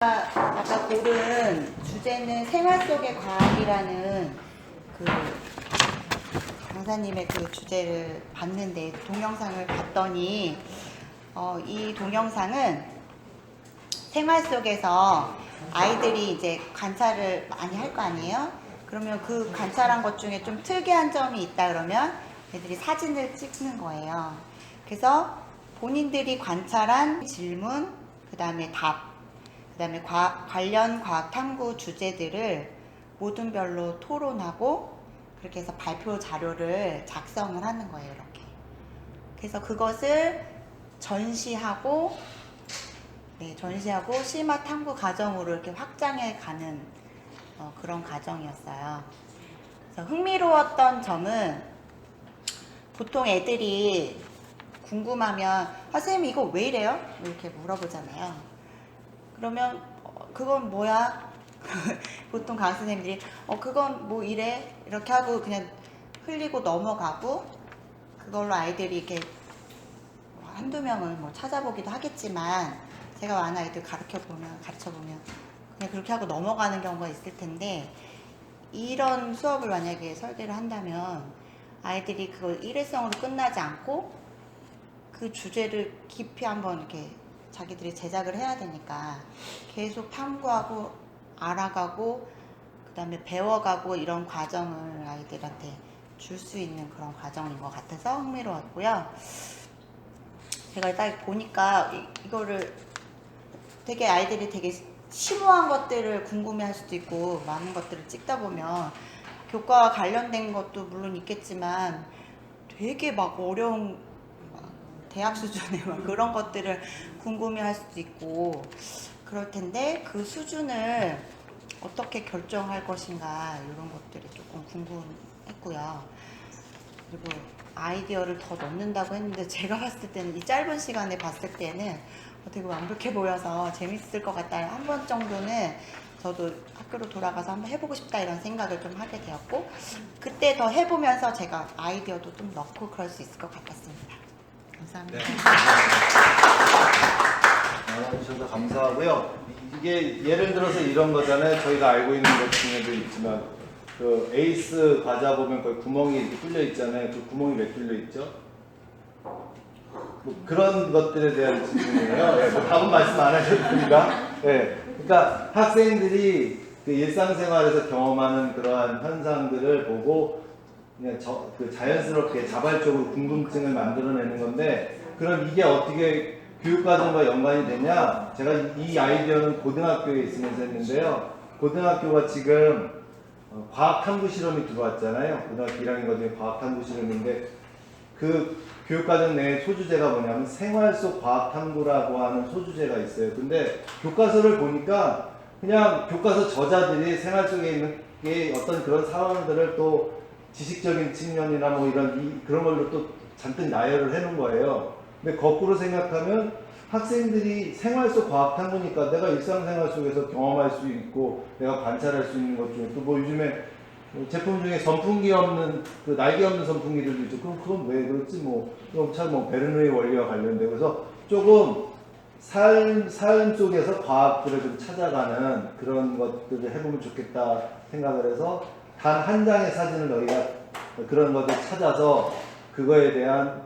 아까 고른 주제는 생활 속의 과학이라는 그 강사님의 그 주제를 봤는데 동영상을 봤더니 이 동영상은 생활 속에서 아이들이 이제 관찰을 많이 할 거 아니에요? 그러면 그 관찰한 것 중에 좀 특이한 점이 있다 그러면 애들이 사진을 찍는 거예요. 그래서 본인들이 관찰한 질문, 그 다음에 답, 그 다음에 관련 과학 탐구 주제들을 모든 별로 토론하고 그렇게 해서 발표 자료를 작성을 하는 거예요. 이렇게. 그래서 그것을 전시하고 실마 탐구 과정으로 이렇게 확장해 가는 그런 과정이었어요. 그래서 흥미로웠던 점은 보통 애들이 궁금하면 선생님 이거 왜 이래요? 이렇게 물어보잖아요. 그러면 그건 뭐야? 보통 강사님들이 그건 뭐 이래? 이렇게 하고 그냥 흘리고 넘어가고 그걸로 아이들이 이렇게 한두 명은 뭐 찾아보기도 하겠지만 제가 많은 아이들 가르쳐보면 그냥 그렇게 하고 넘어가는 경우가 있을 텐데 이런 수업을 만약에 설계를 한다면 아이들이 그걸 일회성으로 끝나지 않고 그 주제를 깊이 한번 이렇게 자기들이 제작을 해야 되니까 계속 탐구하고 알아가고 그 다음에 배워가고 이런 과정을 아이들한테 줄 수 있는 그런 과정인 것 같아서 흥미로웠고요. 제가 딱 보니까 이거를 되게 아이들이 되게 심오한 것들을 궁금해할 수도 있고 많은 것들을 찍다 보면 교과와 관련된 것도 물론 있겠지만 되게 막 어려운 대학 수준의 막 그런 것들을 궁금해할 수도 있고 그럴 텐데 그 수준을 어떻게 결정할 것인가 이런 것들이 조금 궁금했고요. 그리고 아이디어를 더 넣는다고 했는데 제가 봤을 때는 이 짧은 시간에 봤을 때는 되게 완벽해 보여서 재밌을 것 같다. 한 번 정도는 저도 학교로 돌아가서 한번 해보고 싶다 이런 생각을 좀 하게 되었고 그때 더 해보면서 제가 아이디어도 좀 넣고 그럴 수 있을 것 같았습니다. 감사합니다. 네. 나와주셔서 감사하고요. 이게 예를 들어서 이런 거잖아요. 저희가 알고 있는 것 중에도 있지만 그 에이스 과자 보면 거기 구멍이 이렇게 뚫려 있잖아요. 그 구멍이 왜 뚫려 있죠? 뭐 그런 것들에 대한 질문이에요. 네, 뭐 답은 말씀 안 하셔도 됩니다. 네, 그러니까 학생들이 그 일상생활에서 경험하는 그러한 현상들을 보고 그냥 그 자연스럽게 자발적으로 궁금증을 만들어내는 건데 그럼 이게 어떻게 교육과정과 연관이 되냐? 제가 이 아이디어는 고등학교에 있으면서 했는데요. 고등학교가 지금 과학 탐구 실험이 들어왔잖아요. 고등학교 1학년 과정에 과학 탐구 실험인데 그 교육과정 내에 소주제가 뭐냐면 생활 속 과학 탐구라고 하는 소주제가 있어요. 근데 교과서를 보니까 그냥 교과서 저자들이 생활 속에 있는 게 어떤 그런 상황들을 또 지식적인 측면이나 뭐 이런 그런 걸로 또 잔뜩 나열을 해놓은 거예요. 근데 거꾸로 생각하면 학생들이 생활 속 과학 탐구니까 내가 일상생활 속에서 경험할 수 있고 내가 관찰할 수 있는 것 중에 또 뭐 요즘에 제품 중에 선풍기 없는 그 날개 없는 선풍기들도 있죠. 그건 왜 그렇지? 뭐 그럼 참 뭐 베르누이 원리와 관련되고 그래서 조금 삶 속에서 과학들을 좀 찾아가는 그런 것들을 해보면 좋겠다 생각을 해서 단 한 장의 사진을 너희가 그런 것을 찾아서 그거에 대한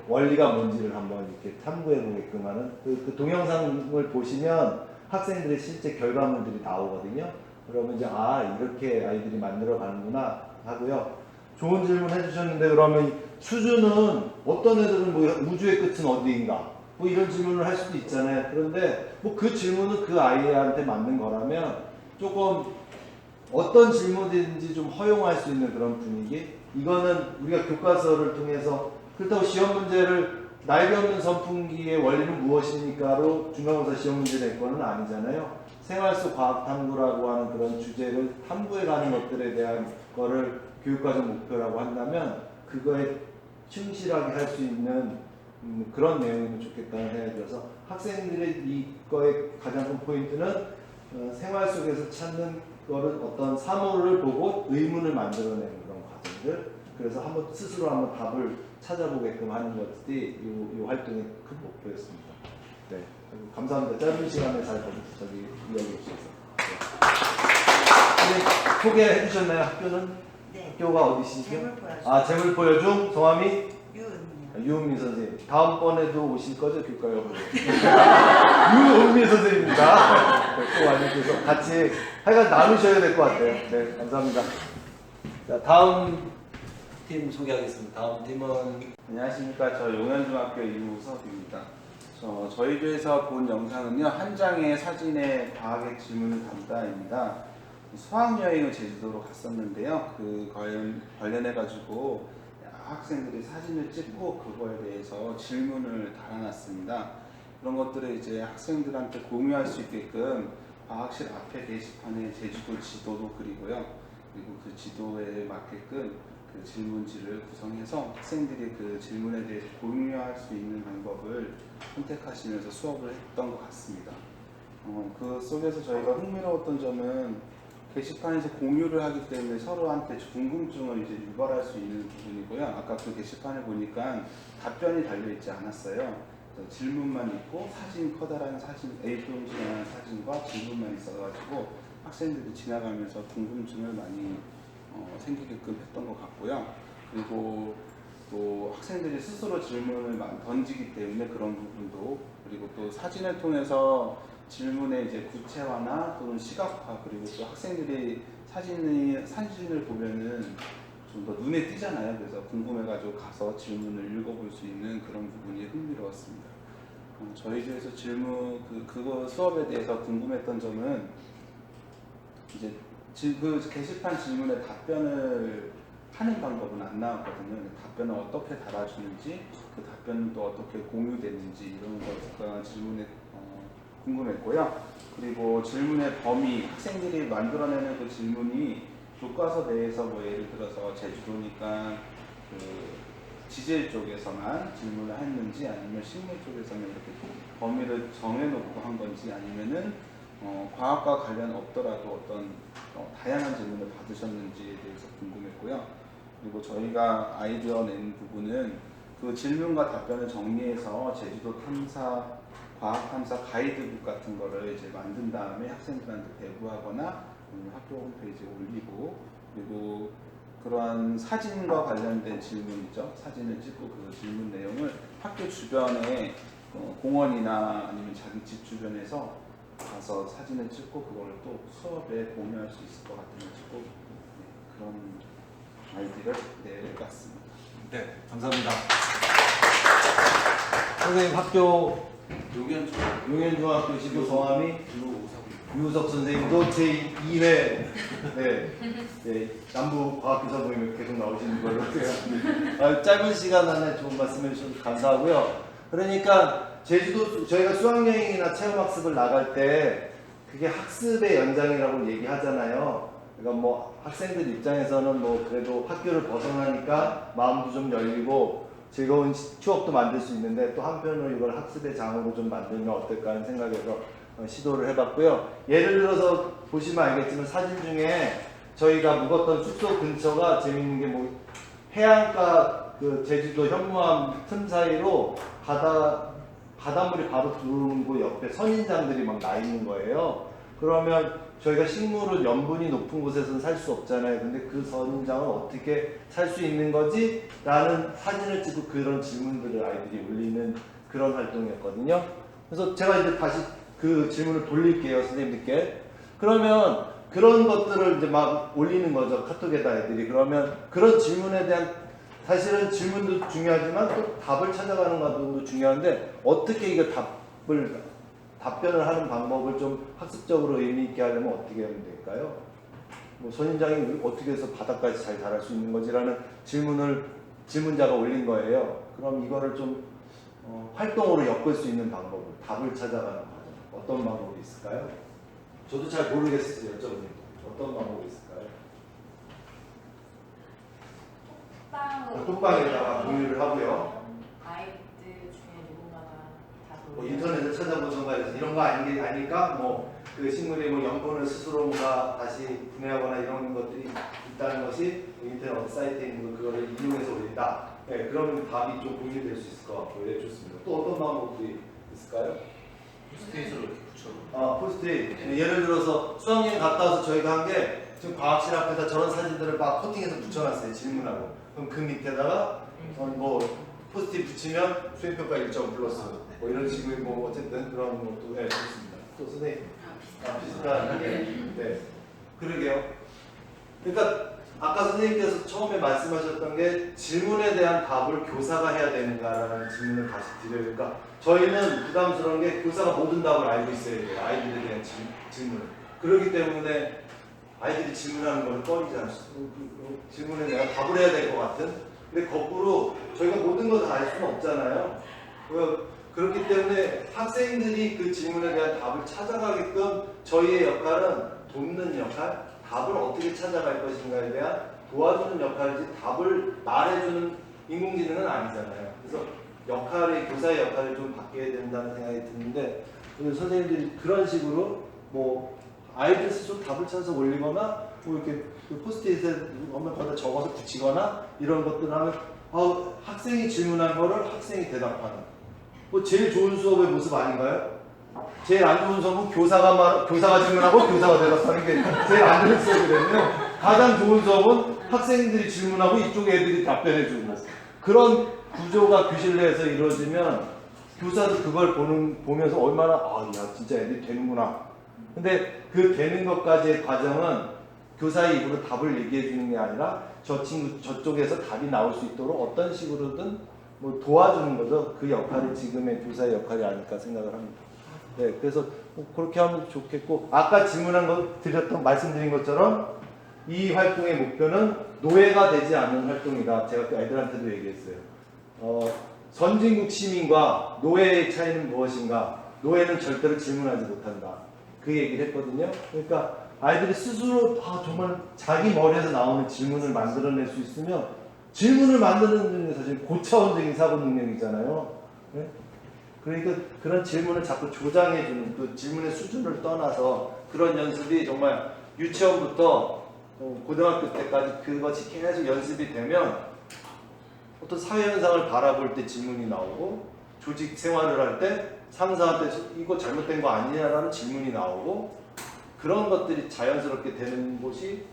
원리가 뭔지를 한번 이렇게 탐구해 보게끔 하는 그 동영상을 보시면 학생들의 실제 결과물들이 나오거든요. 그러면 이제 이렇게 아이들이 만들어 가는구나 하고요. 좋은 질문 해주셨는데 그러면 수준은 어떤 애들은 뭐 우주의 끝은 어디인가 뭐 이런 질문을 할 수도 있잖아요. 그런데 뭐 그 질문은 그 아이한테 맞는 거라면 조금 어떤 질문이든지 좀 허용할 수 있는 그런 분위기. 이거는 우리가 교과서를 통해서 그렇다고 시험 문제를 날개 없는 선풍기의 원리는 무엇입니까로 중간고사 시험 문제 낼 거는 아니잖아요. 생활 속 과학 탐구라고 하는 그런 주제를 탐구해 가는 것들에 대한 거를 교육과정 목표라고 한다면 그거에 충실하게 할 수 있는 그런 내용이면 좋겠다는 생각이 들어서 학생들의 이거의 가장 큰 포인트는 생활 속에서 찾는 거를 어떤 사물을 보고 의문을 만들어내는 그런 과정들 그래서 한번 스스로 한번 답을 찾아보게끔 하는 것이 이 활동의 큰 목표였습니다. 네. 감사합니다. 짧은 시간에 잘 저기 이야기해 주셔서. 네. 소개해 주셨나요? 학교는? 네. 학교가 어디시죠? 재물포여중. 아, 재물포여중 성함이 유은이요. 유은미 선생님. 다음번에도 오실 거죠? 교과에 유은미 선생님입니다. 또 와주셔서 같이 하여간 나누셔야 될 것 같아요. 네, 감사합니다. 자, 다음 팀 소개하겠습니다. 다음 팀은 안녕하십니까. 저 용현중학교 이우석입니다. 저희 교에서 본 영상은요, 한 장의 사진에 과학의 질문을 담다입니다. 수학여행을 제주도로 갔었는데요. 그 관련해가지고 학생들이 사진을 찍고 그거에 대해서 질문을 달아놨습니다. 그런 것들을 이제 학생들한테 공유할 수 있게끔 과학실 앞에 게시판에 제주도 지도도 그리고요. 그리고 그 지도에 맞게끔 그 질문지를 구성해서 학생들이 그 질문에 대해서 공유할 수 있는 방법을 선택하시면서 수업을 했던 것 같습니다. 그 속에서 저희가 흥미로웠던 점은 게시판에서 공유를 하기 때문에 서로한테 궁금증을 이제 유발할 수 있는 부분이고요. 아까 그 게시판을 보니까 답변이 달려있지 않았어요. 질문만 있고 사진, 커다란 사진, A4용지만한 사진과 질문만 있어가지고 학생들이 지나가면서 궁금증을 많이 생기게끔 했던 것 같고요. 그리고 또 학생들이 스스로 질문을 많이 던지기 때문에 그런 부분도, 그리고 또 사진을 통해서 질문의 이제 구체화나 또는 시각화, 그리고 또 학생들이 사진을 보면은 좀 더 눈에 띄잖아요. 그래서 궁금해가지고 가서 질문을 읽어볼 수 있는 그런 부분이 흥미로웠습니다. 저희 교에서 그거 수업에 대해서 궁금했던 점은 이제 그 게시판 질문에 답변을 하는 방법은 안 나왔거든요. 답변을 어떻게 달아주는지, 그 답변은 또 어떻게 공유되는지 이런 것과 질문에 궁금했고요. 그리고 질문의 범위, 학생들이 만들어내는 그 질문이 교과서 내에서 뭐 예를 들어서 제주도니까 그 지질 쪽에서만 질문을 했는지, 아니면 식물 쪽에서는 이렇게 범위를 정해놓고 한 건지, 아니면은 과학과 관련 없더라도 어떤 다양한 질문을 받으셨는지에 대해서 궁금했고요. 그리고 저희가 아이디어 낸 부분은 그 질문과 답변을 정리해서 제주도 탐사, 과학 탐사 가이드북 같은 거를 이제 만든 다음에 학생들한테 배부하거나 학교 홈페이지에 올리고, 그리고 그러한 사진과 관련된 질문이죠. 사진을 찍고 그 질문 내용을 학교 주변에 공원이나 아니면 자기 집 주변에서 가서 사진을 찍고 그거를 또 수업에 공유할 수 있을 것 같은 찍고, 그런 아이디어를 내봤습니다. 네, 감사합니다. 선생님 학교 용현중학교 지도 성함이 유우석 선생님도 제2회 남부 과학교사 모임에 계속 나오시는 걸로 짧은 시간 안에 좋은 말씀해 주셔서 감사하고요. 그러니까 제주도 저희가 수학여행이나 체험학습을 나갈 때 그게 학습의 연장이라고 얘기하잖아요. 그러니까 뭐 학생들 입장에서는 뭐 그래도 학교를 벗어나니까 마음도 좀 열리고 즐거운 추억도 만들 수 있는데, 또 한편으로 이걸 학습의 장으로 좀 만들면 어떨까 하는 생각에서 시도를 해봤고요. 예를 들어서 보시면 알겠지만 사진 중에 저희가 묵었던 숙소 근처가 재밌는 게 뭐 해안가 그 제주도 현무암 틈 사이로 바닷물이 바로 들어오는 곳 옆에 선인장들이 막 나 있는 거예요. 그러면 저희가 식물은 염분이 높은 곳에서는 살 수 없잖아요. 근데 그 선인장은 어떻게 살 수 있는 거지? 라는 사진을 찍고 그런 질문들을 아이들이 올리는 그런 활동이었거든요. 그래서 제가 이제 다시 그 질문을 돌릴게요, 선생님들께. 그러면 그런 것들을 이제 막 올리는 거죠, 카톡에다 애들이. 그러면 그런 질문에 대한, 사실은 질문도 중요하지만 또 답을 찾아가는 과정도 중요한데, 어떻게 이거 답변을 하는 방법을 좀 학습적으로 의미 있게 하려면 어떻게 하면 될까요? 뭐 선인장이 어떻게 해서 바닥까지 잘 자랄 수 있는 거지라는 질문을 질문자가 올린 거예요. 그럼 이거를 좀 활동으로 엮을 수 있는 방법을, 답을 찾아가는 과정, 어떤 방법이 있을까요? 저도 잘 모르겠어요. 여쭤보니까 어떤 방법이 있을까요? 톡방에다가 공유를 하고요. 아이들 중에 누군가가 답을 뭐 인터넷에 찾아보던가 해서 이런 거 아니까 뭐 그 식물이 뭐 염분을 스스로 뭔가 다시 분해하거나 이런 것들이 있다는 것이 인터넷 사이트에 있는 거, 그거를 이용해서 올린다. 네, 그러면 답이 좀 공유될 수 있을 것 같고요. 네, 좋습니다. 또 어떤 방법들이 있을까요? 포스트잇으로 이렇게 붙여. 포스트잇. 예를 들어서 수학여행 갔다 와서 저희가 한 게 지금 과학실 앞에다 저런 사진들을 막 코팅해서 붙여놨어요. 질문하고. 그럼 그 밑에다가 뭐 포스트잇 붙이면 수행평가 1점 플러스 뭐 이런 식의 뭐 어쨌든 그런 것도 좋습니다. 또 선생님 비슷한 네 그러게요. 그러니까 아까 선생님께서 처음에 말씀하셨던 게 질문에 대한 답을 교사가 해야 되는가라는 질문을 다시 드려요. 그러니까 저희는 부담스러운 게 교사가 모든 답을 알고 있어야 돼요. 아이들에 대한 질문을. 그렇기 때문에 아이들이 질문하는 걸 꺼리지 않을 수 질문에 내가 답을 해야 될 것 같은. 근데 거꾸로 저희가 모든 걸 다 알 수는 없잖아요. 그렇기 때문에 학생들이 그 질문에 대한 답을 찾아가게끔 저희의 역할은 돕는 역할, 답을 어떻게 찾아갈 것인가에 대한 도와주는 역할이지 답을 말해주는 인공지능은 아니잖아요. 그래서 교사의 역할을 좀 바뀌어야 된다는 생각이 드는데 선생님들이 그런 식으로 뭐 아이들 스스로 답을 찾아서 올리거나 뭐 이렇게 포스트잇에 엄마 거기다 적어서 붙이거나 이런 것들을 하면 학생이 질문한 거를 학생이 대답하는 뭐 제일 좋은 수업의 모습 아닌가요? 제일 안 좋은 수업은 교사가 질문하고 교사가 대답하는 게 제일 안 좋은 수업이거든요. 가장 좋은 수업은 학생들이 질문하고 이쪽 애들이 답변해주고 그런 구조가 교실 내에서 이루어지면 교사도 그걸 보면서 얼마나 야 진짜 애들이 되는구나. 근데 그 되는 것까지의 과정은 교사의 입으로 답을 얘기해 주는 게 아니라 저 친구 저쪽에서 답이 나올 수 있도록 어떤 식으로든 뭐 도와주는 거죠. 그 역할이 지금의 교사의 역할이 아닐까 생각을 합니다. 네, 그래서 그렇게 하면 좋겠고 아까 말씀드린 것처럼 이 활동의 목표는 노예가 되지 않는 활동이다. 제가 그 애들한테도 얘기했어요. 선진국 시민과 노예의 차이는 무엇인가? 노예는 절대로 질문하지 못한다. 그 얘기를 했거든요. 그러니까 아이들이 스스로 정말 자기 머리에서 나오는 질문을 만들어낼 수 있으면 질문을 만드는 게 사실 고차원적인 사고 능력이잖아요. 네? 그러니까 그런 질문을 자꾸 조장해주는 그 질문의 수준을 떠나서 그런 연습이 정말 유치원부터 고등학교 때까지 그것이 계속 연습이 되면 어떤 사회현상을 바라볼 때 질문이 나오고 조직 생활을 할 때 상사한테 이거 잘못된 거 아니냐라는 질문이 나오고 그런 것들이 자연스럽게 되는 곳이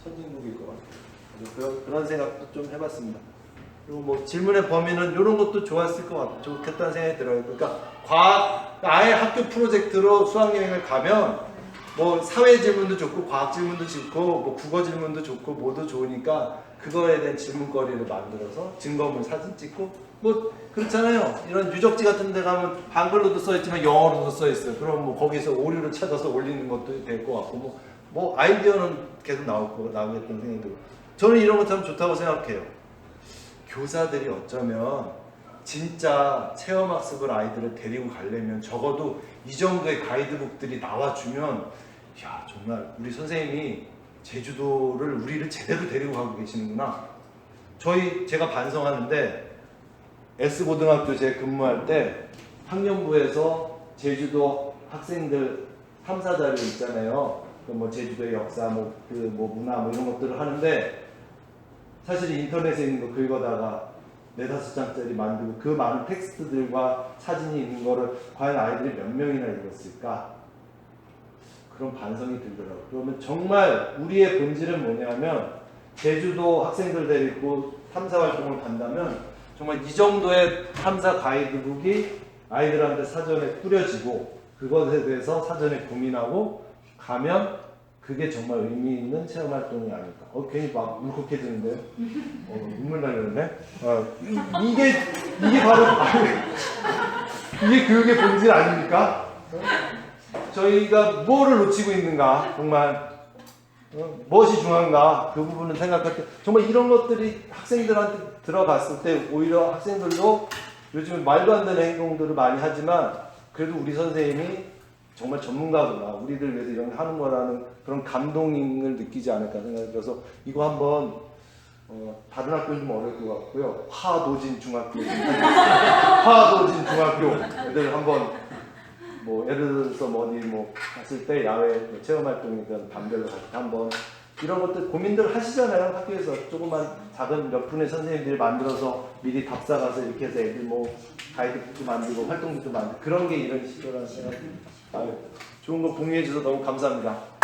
선진국일 것 같아요. 그런 생각도 좀 해봤습니다. 그리고 뭐 질문의 범위는 이런 것도 좋겠다는 생각이 들어요. 그러니까 아예 학교 프로젝트로 수학여행을 가면 뭐 사회 질문도 좋고 과학 질문도 좋고 뭐 국어 질문도 좋고 뭐도 좋으니까 그거에 대한 질문거리를 만들어서 증거물 사진 찍고 뭐 그렇잖아요. 이런 유적지 같은 데 가면 한글로도 써있지만 영어로도 써있어요. 그럼 뭐 거기서 오류를 찾아서 올리는 것도 될 것 같고 뭐 아이디어는 계속 나오겠다는 생각이 들고 저는 이런 것 참 좋다고 생각해요. 교사들이 어쩌면 진짜 체험학습을 아이들을 데리고 가려면 적어도 이 정도의 가이드북들이 나와주면 야 정말 우리 선생님이 제주도를 우리를 제대로 데리고 가고 계시는구나. 제가 반성하는데 S고등학교 제 근무할 때 학년부에서 제주도 학생들 탐사 자료 있잖아요. 뭐 제주도의 역사, 문화 이런 것들을 하는데 사실 인터넷에 있는 거 긁어다가 4-5장짜리 만들고 그 많은 텍스트들과 사진이 있는 거를 과연 아이들이 몇 명이나 읽었을까? 그런 반성이 들더라고요. 그러면 정말 우리의 본질은 뭐냐면 제주도 학생들 데리고 탐사 활동을 간다면 정말 이 정도의 탐사 가이드북이 아이들한테 사전에 뿌려지고 그것에 대해서 사전에 고민하고 가면 그게 정말 의미 있는 체험 활동이 아닐까. 괜히 막 울컥해지는데요. 눈물 나려네. 이게 바로 이게 교육의 본질 아닙니까? 저희가 뭐를 놓치고 있는가 정말 무엇이 중요한가 그 부분을 생각할 때 정말 이런 것들이 학생들한테 들어갔을 때 오히려 학생들도 요즘 말도 안 되는 행동들을 많이 하지만 그래도 우리 선생님이 정말 전문가구나 우리들 위해서 이런 거 하는 거라는 그런 감동을 느끼지 않을까 생각이 들어서 이거 한번 다른 학교는 좀 어려울 것 같고요. 하도진 중학교 애들 한번 예를 들어서 어디 갔을 때 야외 체험 활동이든 반별로 같이 한번 이런 것들 고민들 하시잖아요. 학교에서 조그만 작은 몇 분의 선생님들이 만들어서 미리 답사 가서 이렇게 해서 애들 뭐 가이드북도 만들고 활동지도 만들고 그런 게 이런 시도라는 생각. 아유, 좋은 거 공유해 주셔서 너무 감사합니다.